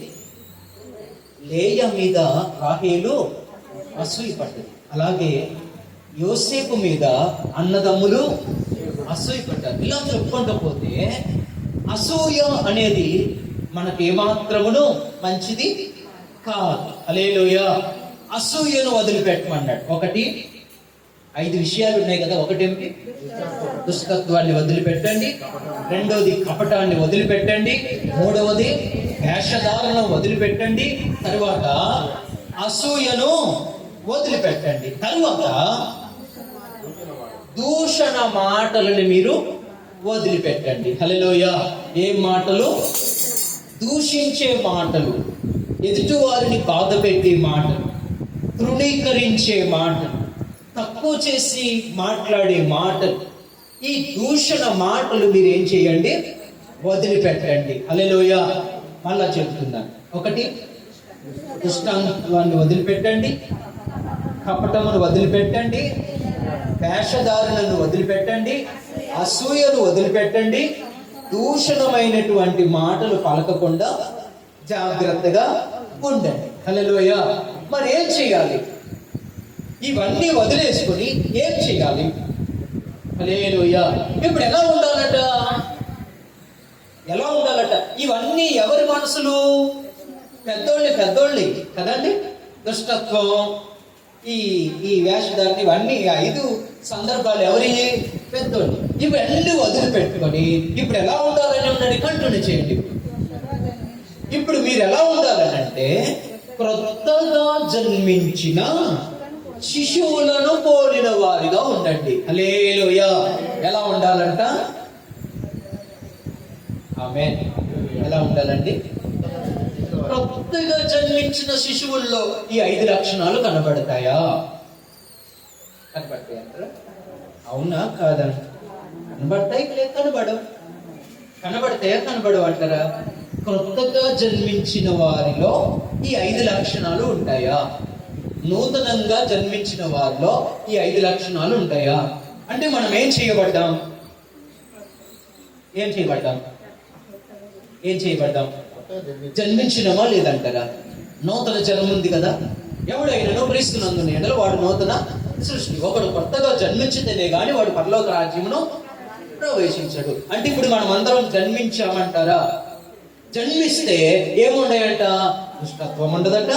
లేయా మీద రాహేలు అసూయ పడ్డది. అలాగే యోసేపు మీద అన్నదమ్ములు అసూయ పడ్డారు. ఇలా చెప్పుకుంటూ పోతే అసూయ అనేది మనకు ఏమాత్రమును మంచిది కాదు. హల్లెలూయా. అసూయను వదిలిపెట్టమన్నాడు. 5 విషయాలు ఉన్నాయి కదా. ఒకటేమిటి? దుష్టత్వాన్ని వదిలిపెట్టండి, రెండవది కపటాన్ని వదిలిపెట్టండి, మూడవది వేషధారణను వదిలిపెట్టండి, తరువాత అసూయను వదిలిపెట్టండి, తరువాత దూషణ మాటలని మీరు వదిలిపెట్టండి. హల్లెలూయా. ఏం మాటలు? దూషించే మాటలు, ఎదుటి వారిని బాధ పెట్టే మాటలు, తృణీకరించే మాటలు, తక్కువ చేసి మాట్లాడే మాటలు, ఈ దూషణ మాటలు మీరు ఏం చేయండి? వదిలిపెట్టండి. హల్లెలూయా. మళ్ళా చెప్తున్నాను. 1 దుష్టత్వాన్ని వదిలిపెట్టండి, కపటమును వదిలిపెట్టండి, వేషధారణను వదిలిపెట్టండి, అసూయను వదిలిపెట్టండి, దూషణమైనటువంటి మాటలు పలకకుండా జాగ్రత్తగా ఉండండి. హల్లెలూయా. మరి ఏం చేయాలి? ఇవన్నీ వదిలేసుకొని ఏం చేయాలి? హల్లెలూయా. ఇప్పుడు ఎలా ఉండాలట? ఇవన్నీ ఎవరి మనసులు? పెద్దోళ్ళే కదండి. దుష్టత్వం, ఈ వేషధారణ, ఇవన్నీ 5 సందర్భాలు ఎవరి? పెద్దోళ్ళు. ఇవన్నీ వదిలిపెట్టుకొని ఇప్పుడు ఎలా ఉండాలని ఉన్నది కంటిన్యూ చేయండి. ఇప్పుడు మీరు ఎలా ఉండాలని అంటే, క్రొత్తగా జన్మించిన శిశువులను పోలిన వారిగా ఉండండి. హల్లెలూయా. ఎలా ఉండాలంట? ఆమేన్. ఎలా ఉండాలండి? కొత్తగా జన్మించిన శిశువుల్లో ఈ 5 లక్షణాలు కనబడతాయా? కనబడతాయంటారా? అవునా కాదా? కనబడతాయి, లేక కనబడవు? కనబడతాయా, కనబడవు అంటారా? కొత్తగా జన్మించిన వారిలో ఈ 5 లక్షణాలు ఉంటాయా? నూతనంగా జన్మించిన వారిలో ఈ 5 లక్షణాలు ఉంటాయా? అంటే మనం ఏం చేయబడ్డాం? ఏం చేయబడ్డాం? ఏం చేయబడ్డాం? జన్మించినమా లేదంటారా? నూతన జన్మ ఉంది కదా. ఎవడైనా క్రీస్తునందున ఎడల వాడు నూతన సృష్టి. ఒకడు కొత్తగా జన్మించితేనే గాని వాడు పరలోక రాజ్యమును ప్రవేశించడు. అంటే ఇప్పుడు మనం అందరం జన్మించామంటారా? జన్మిస్తే ఏముండయంట? దుష్టత్వం ఉండదట,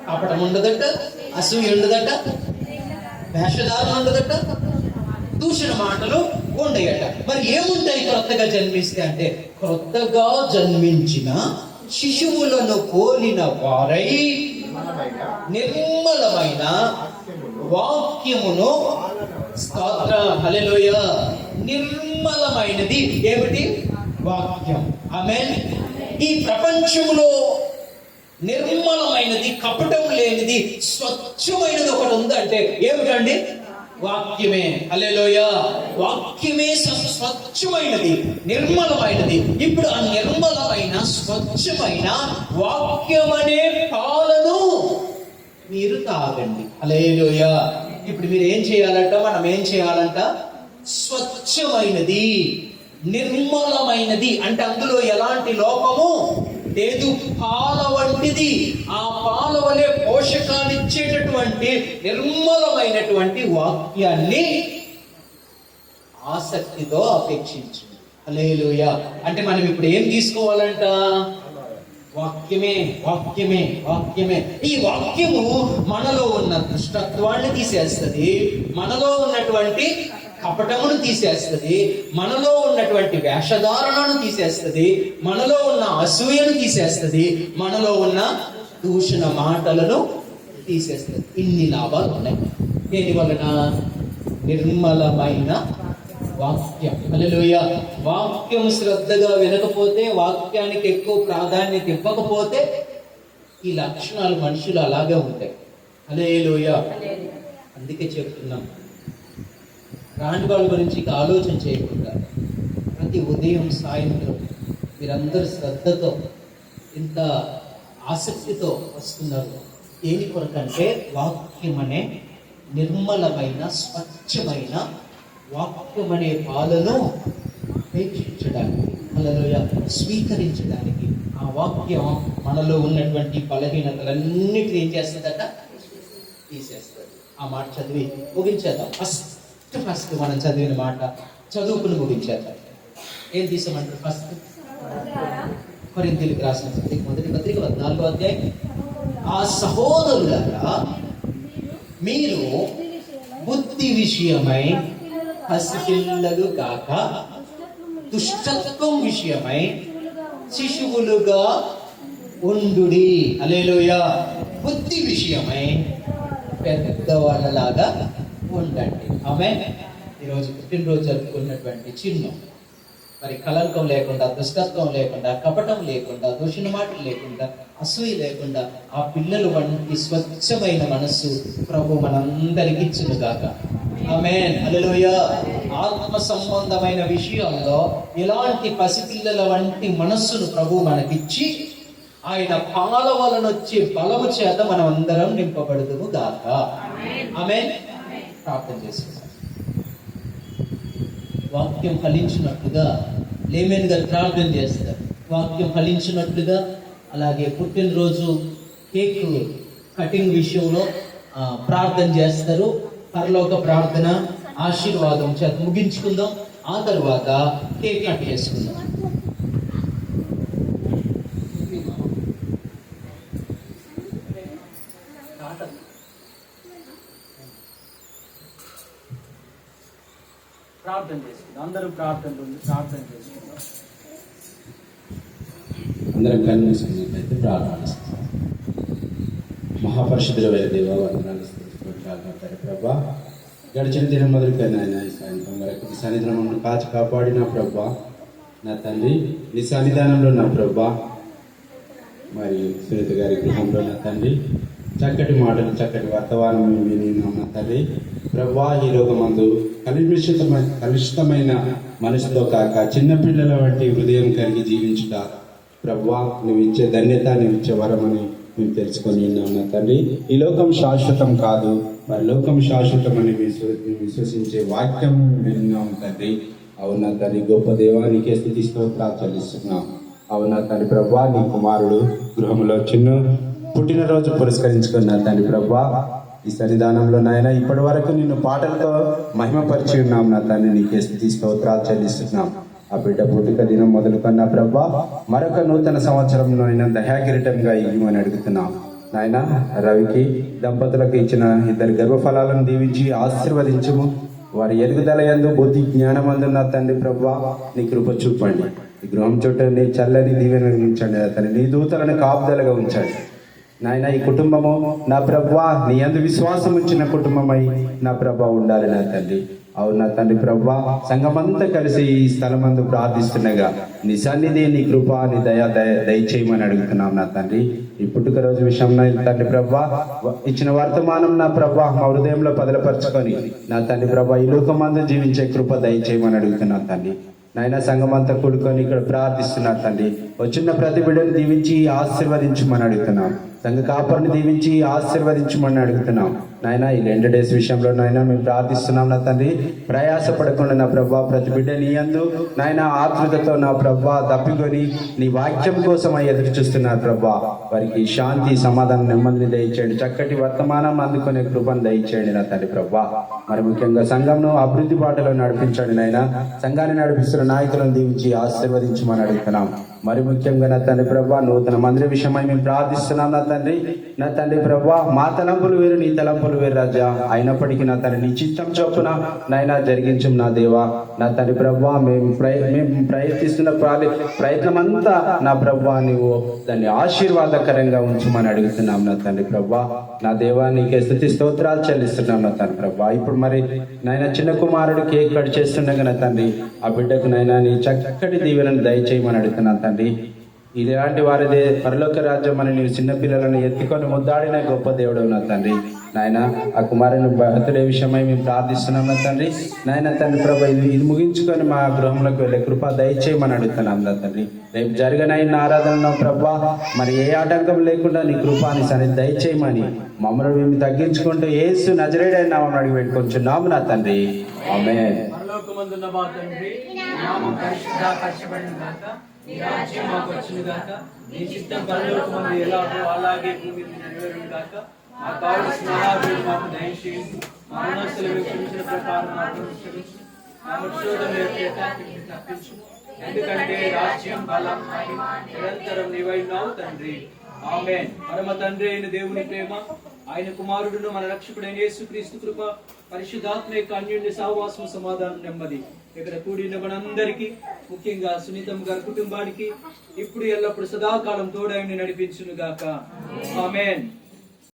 కపటం ఉండదట, అసూయ ఉండదట, వేషధారణ ఉండదట, దూషణ మాటలు ఉండయట. మరి ఏముంటాయి కొత్తగా జన్మిస్తే అంటే? కొత్తగా జన్మించిన శిశువులను పోలిన వారై నిర్మలమైన వాక్యమును, స్తోత్రం, హల్లెలూయా, నిర్మలమైనది ఏమిటి? వాక్యం. ఆమేన్. ఈ ప్రపంచంలో నిర్మలమైనది, కపటం లేనిది, స్వచ్ఛమైనది ఒకటి ఉందంటే ఏమిటండి? వాక్యమే. హల్లెలూయా. వాక్యమే స్వచ్ఛమైనది, నిర్మలమైనది. ఇప్పుడు ఆ నిర్మలమైన స్వచ్ఛమైన వాక్యమనే పాలను మీరు తాగండి. హల్లెలూయా. ఇప్పుడు మీరు ఏం చేయాలంట? మనం ఏం చేయాలంట? స్వచ్ఛమైనది, నిర్మలమైనది అంటే అందులో ఎలాంటి లోపము లేదు. పాల వంటిది. ఆ పాల వలె పోషకాలు ఇచ్చేటటువంటి నిర్మలమైనటువంటి వాక్యాన్ని ఆసక్తితో అపేక్షించు. హల్లెలూయా. అంటే మనం ఇప్పుడు ఏం తీసుకోవాలంట? వాక్యమే, వాక్యమే, వాక్యమే. ఈ వాక్యము మనలో ఉన్న దుష్టత్వాన్ని తీసేస్తుంది, మనలో ఉన్నటువంటి కపటమును తీసేస్తుంది, మనలో ఉన్నటువంటి వేషధారణను తీసేస్తుంది, మనలో ఉన్న అసూయను తీసేస్తుంది, మనలో ఉన్న దూషణ మాటలను తీసేస్తుంది. ఇన్ని లాభాలు ఉన్నాయి. దేని వలన? నిర్మలమైన వాక్యం. హల్లెలూయా. వాక్యం శ్రద్ధగా వినకపోతే, వాక్యానికి ఎక్కువ ప్రాధాన్యత ఇవ్వకపోతే ఈ లక్షణాలు మనుషులు అలాగే ఉంటాయి. హల్లెలూయా. అందుకే చెప్తున్నాం, రాని వాళ్ళ గురించి ఇక ఆలోచన చేయకుండా ప్రతి ఉదయం సాయంత్రం మీరందరూ శ్రద్ధతో, ఇంత ఆసక్తితో వస్తున్నారు. దేని కొరకంటే వాక్యం అనే నిర్మలమైన స్వచ్ఛమైన వాక్యం అనే పాలను అపేక్షించడానికి, హల్లెలూయా, స్వీకరించడానికి. ఆ వాక్యం మనలో ఉన్నటువంటి బలహీనతలన్నిటిని ఏం చేస్తుందట? తీసేస్తుంది. ఆ మాట చదివి ముగించేద్దాం. ఫస్ట్ మనం చదివిన మాట చదువుకుని ముగించేద్దాం. ఏం తీసామంటారు? ఫస్ట్ కొరింథీయులకు రాసిన పత్రిక, మొదటి పత్రిక 14వ అధ్యాయం. ఆ సహోదరులారా, మీరు బుద్ధి విషయమై పసిపిల్లలు కాక దుష్టత్వం విషయమై శిశువులుగా ఉండుడి. హల్లెలూయా. బుద్ధి విషయమై పెద్దవాళ్ళలాగా ఉండండి. ఆమేన్. ఈరోజు పుట్టినరోజు జరుపుకున్నటువంటి చిన్ను మరి కలంకం లేకుండా, దుష్టత్వం లేకుండా, కపటం లేకుండా, దూషణ మాటలు లేకుండా, అసూయ లేకుండా ఆ పిల్లలు వంటి స్వచ్ఛమైన మనస్సు ప్రభు మనందరికి ఇచ్చును గాక. ఆమేన్. హల్లెలూయా. ఆత్మ సంబంధమైన విషయంలో ఇలాంటి పసిపిల్లల వంటి మనస్సును ప్రభు మనకిచ్చి ఆయన పాల వలన వచ్చే బలము చేత మనం అందరం నింపబడుదుము గాక. ఆమేన్. ప్రార్థన చేసుకుందాం. వాక్యం ఫలించినట్లుగా లేమేన్ గారు ప్రార్థన చేస్తారు. వాక్యం ఫలించినట్లుగా అలాగే పుట్టినరోజు కేక్ కటింగ్ విషయంలో ప్రార్థన చేస్తారు. పరలోక ప్రార్థన ఆశీర్వాదం చేత ముగించుకుందాం. ఆ తర్వాత కేక్ కట్ చేసుకుందాం. ప్రార్థన చేసుకుందాం. అందరూ ప్రార్థన చేసుకుందాం. అందరం కన్నుకున్నట్లయితే ప్రార్థన. మహాపరిశుద్ధుడైన దేవా, వందనాలు స్తుతిస్తున్నాం. స్తోత్రాలు నా తండ్రి ప్రభా. గడిచిన దినం మొదలుగా నాయన ఈ సాయంత్రం వరకు నీ సన్నిధానం మమ్మల్ని కాచి కాపాడిన ప్రభా నా తండ్రి, నీ సన్నిధానంలో నా ప్రభా మరియు సునీత గారి గృహంలో నా తండ్రి చక్కటి మాటలు చక్కటి వర్తమానం విని నా తండ్రి ప్రభా, ఈ లోకమందు కలుషితమైన మనసుతో కాక చిన్నపిల్లల వంటి హృదయం కలిగి జీవించుట ప్రభా నువ్వు ఇచ్చే ధన్యత, నువ్వు ఇచ్చే వరమని మేము తెలుసుకొని ఉన్నాం నా తండ్రి. ఈ లోకం శాశ్వతం కాదు, మరి లోకం శాశ్వతం అని విశ్వసించే వాక్యం విన్నాం తండ్రి. అవునా తండ్రి, గొప్ప దేవానికే స్తుతి స్తోత్రాలు చెల్లిస్తున్నాం. అవునా తండ్రి ప్రభా, నీ కుమారుడు గృహంలో చిన్న పుట్టినరోజు పురస్కరించుకున్నారు తండ్రి ప్రభా. ఈ సన్నిధానంలో నాయన ఇప్పటి వరకు నిన్ను పాటలతో మహిమపరిచి ఉన్నాం నా తండ్రి. నీకే స్తుతి స్తోత్రాలు చెల్లిస్తున్నాం. ఆ బిడ్డ పుట్టుక దినం మొదలుకన్నా ప్రభా మరొక నూతన సంవత్సరంలో అయినా దయాకిరీటంగా ఇవ్వమని అడుగుతున్నాం నాయన. రవికి దంపతులకు ఇచ్చిన 2 గర్భఫలాలను దీవించి ఆశీర్వదించుము. వారి ఎదుగుదల యందు బుద్ధి జ్ఞానమందు నా తండ్రి ప్రభా నీ కృప చూపండి. ఈ గృహం చుట్టూ నీ చల్లని దీవెన ఉంచండి నా తండ్రి. నీ దూతలను కాపుదలగా ఉంచండి నాయన. ఈ కుటుంబము నా ప్రభా నీ యందు విశ్వాసం ఉంచిన కుటుంబమై నా ప్రభా ఉండాలి నా తండ్రి. అవునా తండ్రి ప్రభా, సంఘమంతా కలిసి ఈ స్థలమందు ప్రార్థిస్తుండగా నీ సన్నిధి, నీ కృప, నీ దయచేయమని అడుగుతున్నాం నా తండ్రి. ఈ పుట్టుక రోజు విషయంలో తండ్రి ప్రభా ఇచ్చిన వర్తమానం నా ప్రభా మా హృదయంలో పదలపరుచుకొని నా తండ్రి ప్రభా ఈ లోకమందు జీవించే కృప దయచేయమని అడుగుతున్నాం తండ్రి. నాయన సంఘమంతా కూడుకొని ఇక్కడ ప్రార్థిస్తున్నారు తండ్రి. వచ్చిన ప్రతి బిడ్డను దీవించి ఆశీర్వదించమని అడుగుతున్నాం. సంఘ కాపరిని దీవించి ఆశీర్వదించమని అడుగుతున్నాం నాయన. ఈ 2 డేస్ విషయంలో నాయన మేము ప్రార్థిస్తున్నాం నా తండ్రి. ప్రయాసపడకుండా నా ప్రభా ప్రతి బిడ్డ నీ యందు నాయన ఆతృతతో నా ప్రభా తప్పికొని నీ వాక్యం కోసం ఎదురు చూస్తున్నారు ప్రభా. వారికి శాంతి, సమాధానం, నెమ్మదిని దయచేయండి. చక్కటి వర్తమానం అందుకునే కృపను దయచేయండి నా తండ్రి ప్రభా. మరి ముఖ్యంగా సంఘంను అభివృద్ధి బాటలో నడిపించండి నాయన. సంఘాన్ని నడిపిస్తున్న నాయకులను దీవించి ఆశీర్వదించమని అడుగుతున్నాం. మరి ముఖ్యంగా నా తండ్రి ప్రభా నూతన మందిర విషయమై మేము ప్రార్థిస్తున్నాం నా తండ్రి. నా తండ్రి ప్రభా మా తలంపులు వేరు, నీ తలంపులు వేరు రాజా. అయినప్పటికీ నా తండ్రి నీ చిత్తం చొప్పున నాయన జరిగించం నా దేవా. నా తండ్రి ప్రభా మేము ప్రయత్నిస్తున్న ప్రయత్నం అంతా నా ప్రభా నీవు దాన్ని ఆశీర్వాదకరంగా ఉంచమని అడుగుతున్నాం నా తండ్రి ప్రభా. నా దేవా నీకే స్తుతి స్తోత్రాలు చెల్లిస్తున్నాం నా తండ్రి ప్రభా. ఇప్పుడు మరి నాయన చిన్న కుమారుడు కేక్ కట్ చేస్తుండగా నా తండ్రి ఆ బిడ్డకు నాయన నీ చక్కటి దీవెనను దయచేయమని అడుగుతున్నాను తండ్రి. ఇది ఎలాంటి వారిదే పరలోక రాజ్యం అని నీవు చిన్నపిల్లలను ఎత్తుకొని ముద్దాడిన గొప్ప దేవుడు నా తండ్రి. నాయన ఆ కుమారుని బర్త్డే విషయమై మేము ప్రార్థిస్తున్నాం నా తండ్రి. నాయన తండ్రి ప్రభా ఇది ముగించుకొని మా గృహంలోకి వెళ్ళే కృప దయచేయమని అడుగుతున్నాం నా తండ్రి. రేపు జరగనైన ఆరాధన ప్రభా మరి ఏ ఆటంకం లేకుండా నీ కృపాని సరే దయచేయమని మమ్మల్ని మేము తగ్గించుకుంటూ యేసు నజరేయుడైన నామమున అడిగి పెట్టుకొంచున్నాము నా తండ్రి. ఆమేన్. పరలోకమందున్న మా తండ్రి, నీ నామం పరిశుద్ధపరచబడును గాక, నీ రాజ్యం మాకు వచ్చును గాక, నీ చిత్తం పరలోకమందు ఎలాగో అలాగే భూమి మీద నెరవేరును గాక. మాకు కావలసిన ఆహారం మాకు దయచేయండి. మా రుణస్తులు క్షమించిన ప్రకారం మాకు క్షమించు. మా శోధనలోకి తప్పించు. ఎందుకంటే రాజ్యం, బలం, మహిమ నిరంతరం నీవైనావు తండ్రి. ఆమేన్. పరమ తండ్రి అయిన దేవుని ప్రేమ, ఆయన కుమారుడును మన రక్షకుడైన యేసుక్రీస్తు కృప, పరిశుద్ధాత్మ యొక్క అన్యోన్య సహవాసం, సమాధానం, నెమ్మది ఇక్కడ కూడిన మనందరికీ, ముఖ్యంగా సునీతం గారి కుటుంబానికి ఇప్పుడు ఎల్లప్పుడు సదాకాలం తోడైండి నడిపించును గాక. ఆమేన్.